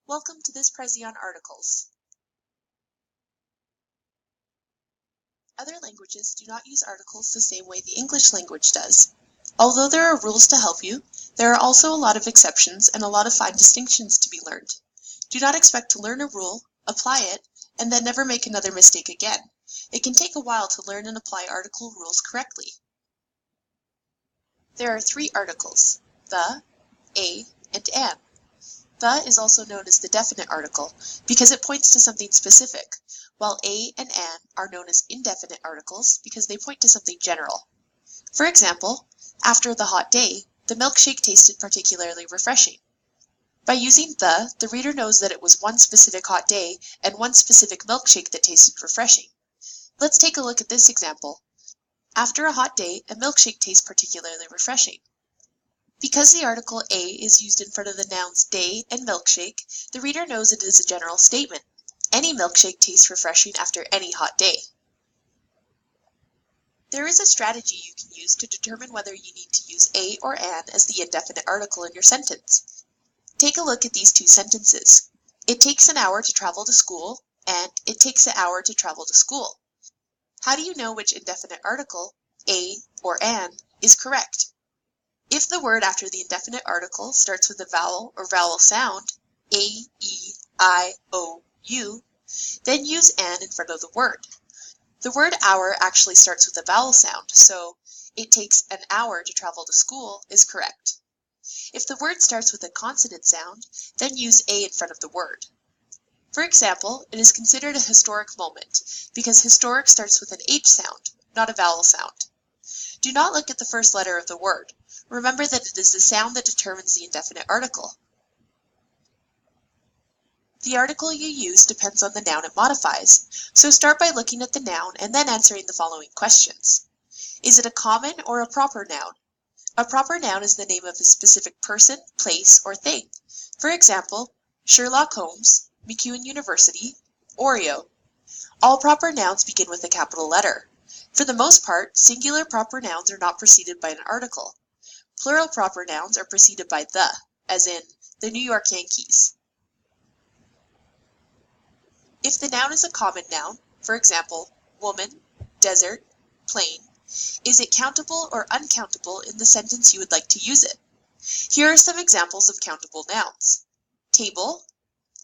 Welcome to this Prezi on articles. Other languages do not use articles the same way the English language does. Although there are rules to help you, there are also a lot of exceptions and a lot of fine distinctions to be learned. Do not expect to learn a rule, apply it, and then never make another mistake again. It can take a while to learn and apply article rules correctly. There are three articles: the, a, and an. The is also known as the definite article because it points to something specific, while a and an are known as indefinite articles because they point to something general. For example, after the hot day, the milkshake tasted particularly refreshing. By using the reader knows that it was one specific hot day and one specific milkshake that tasted refreshing. Let's take a look at this example. After a hot day, a milkshake tastes particularly refreshing. Because the article a is used in front of the nouns day and milkshake, the reader knows it is a general statement. Any milkshake tastes refreshing after any hot day. There is a strategy you can use to determine whether you need to use a or an as the indefinite article in your sentence. Take a look at these two sentences. It takes an hour to travel to school, and it takes an hour to travel to school. How do you know which indefinite article, a or an, is correct? If the word after the indefinite article starts with a vowel or vowel sound, a, e, I, o, u, then use an in front of the word. The word hour actually starts with a vowel sound, so it takes an hour to travel to school is correct. If the word starts with a consonant sound, then use a in front of the word. For example, it is considered a historic moment because historic starts with an H sound, not a vowel sound. Do not look at the first letter of the word. Remember that it is the sound that determines the indefinite article. The article you use depends on the noun it modifies, so start by looking at the noun and then answering the following questions. Is it a common or a proper noun? A proper noun is the name of a specific person, place, or thing. For example, Sherlock Holmes, McEwen University, Oreo. All proper nouns begin with a capital letter. For the most part, singular proper nouns are not preceded by an article. Plural proper nouns are preceded by the, as in the New York Yankees. If the noun is a common noun, for example, woman, desert, plane, is it countable or uncountable in the sentence you would like to use it? Here are some examples of countable nouns: table,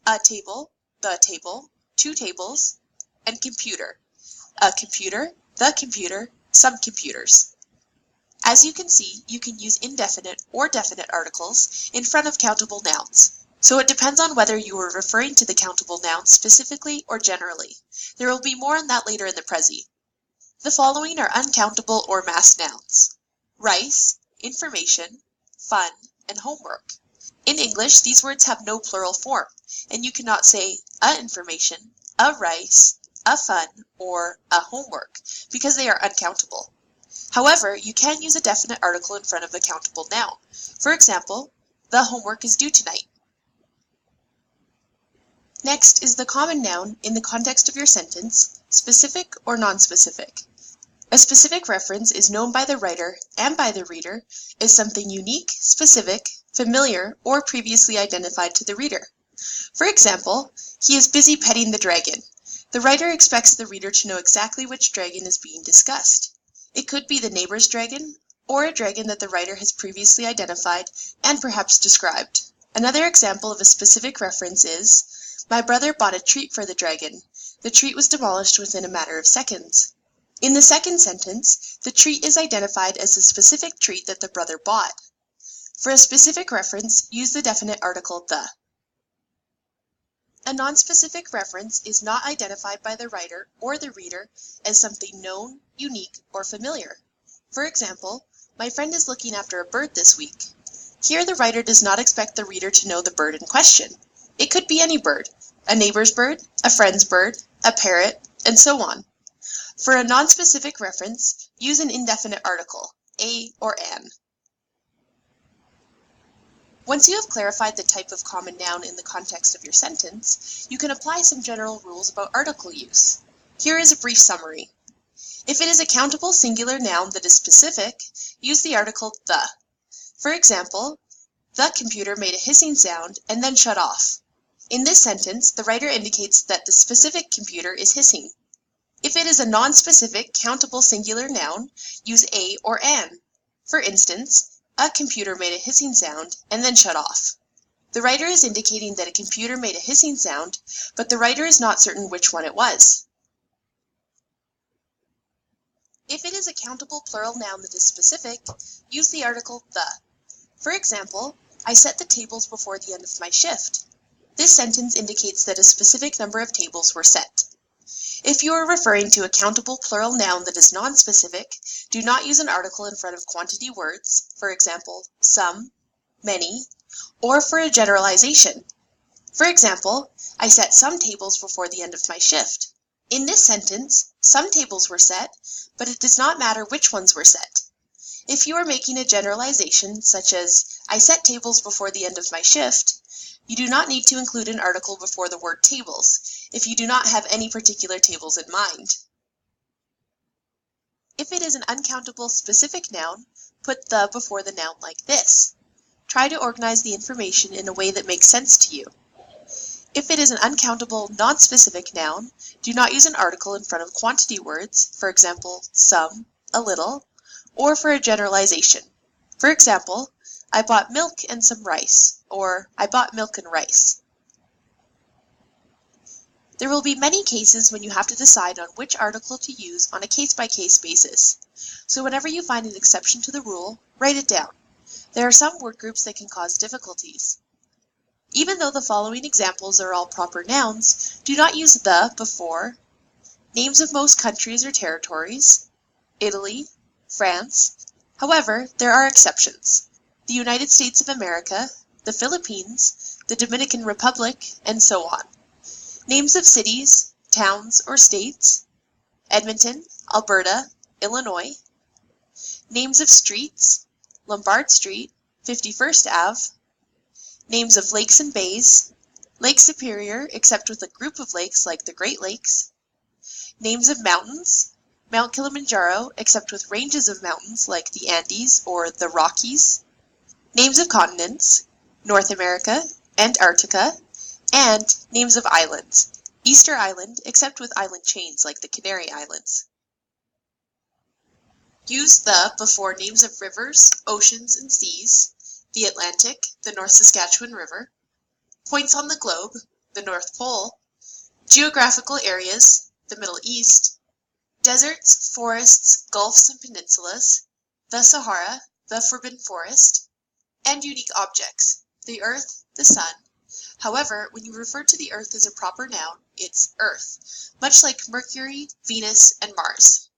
a table, the table, two tables, and computer, a computer, the computer, some computers. As you can see, you can use indefinite or definite articles in front of countable nouns. So it depends on whether you are referring to the countable noun specifically or generally. There will be more on that later in the Prezi. The following are uncountable or mass nouns: rice, information, fun, and homework. In English, these words have no plural form, and you cannot say a information, a rice, a fun, or a homework, because they are uncountable. However, you can use a definite article in front of a countable noun. For example, the homework is due tonight. Next is the common noun in the context of your sentence, specific or non-specific. A specific reference is known by the writer and by the reader as something unique, specific, familiar, or previously identified to the reader. For example, he is busy petting the dragon. The writer expects the reader to know exactly which dragon is being discussed. It could be the neighbor's dragon, or a dragon that the writer has previously identified and perhaps described. Another example of a specific reference is, my brother bought a treat for the dragon. The treat was demolished within a matter of seconds. In the second sentence, the treat is identified as the specific treat that the brother bought. For a specific reference, use the definite article the. A nonspecific reference is not identified by the writer or the reader as something known, unique, or familiar. For example, my friend is looking after a bird this week. Here the writer does not expect the reader to know the bird in question. It could be any bird, a neighbor's bird, a friend's bird, a parrot, and so on. For a nonspecific reference, use an indefinite article, a or an. Once you have clarified the type of common noun in the context of your sentence, you can apply some general rules about article use. Here is a brief summary. If it is a countable singular noun that is specific, use the article the. For example, the computer made a hissing sound and then shut off. In this sentence, the writer indicates that the specific computer is hissing. If it is a non-specific, countable singular noun, use a or an. For instance, a computer made a hissing sound and then shut off. The writer is indicating that a computer made a hissing sound, but the writer is not certain which one it was. If it is a countable plural noun that is specific, use the article the. For example, I set the tables before the end of my shift. This sentence indicates that a specific number of tables were set. If you are referring to a countable plural noun that is non-specific, do not use an article in front of quantity words, for example, some, many, or for a generalization. For example, I set some tables before the end of my shift. In this sentence, some tables were set, but it does not matter which ones were set. If you are making a generalization, such as, I set tables before the end of my shift, you do not need to include an article before the word tables, if you do not have any particular tables in mind. If it is an uncountable specific noun, put the before the noun like this. Try to organize the information in a way that makes sense to you. If it is an uncountable non-specific noun, do not use an article in front of quantity words, for example, some, a little, or for a generalization. For example, I bought milk and some rice, or I bought milk and rice. There will be many cases when you have to decide on which article to use on a case-by-case basis. So whenever you find an exception to the rule, write it down. There are some word groups that can cause difficulties. Even though the following examples are all proper nouns, do not use the before names of most countries or territories, Italy, France. However, there are exceptions. The United States of America, the Philippines, the Dominican Republic, and so on. Names of cities, towns, or states, Edmonton, Alberta, Illinois. Names of streets, Lombard Street, 51st Ave. Names of lakes and bays, Lake Superior except with a group of lakes like the Great Lakes. Names of mountains, Mount Kilimanjaro except with ranges of mountains like the Andes or the Rockies. Names of continents, North America, Antarctica, and names of islands, Easter Island except with island chains like the Canary Islands. Use the before names of rivers, oceans, and seas, the Atlantic, the North Saskatchewan River, points on the globe, the North Pole, geographical areas, the Middle East, deserts, forests, gulfs, and peninsulas, the Sahara, the Forbidden Forest, and unique objects, the Earth, the Sun. However, when you refer to the Earth as a proper noun, it's Earth, much like Mercury, Venus, and Mars.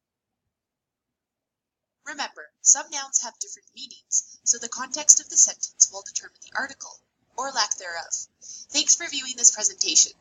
Remember, some nouns have different meanings, so the context of the sentence will determine the article, or lack thereof. Thanks for viewing this presentation.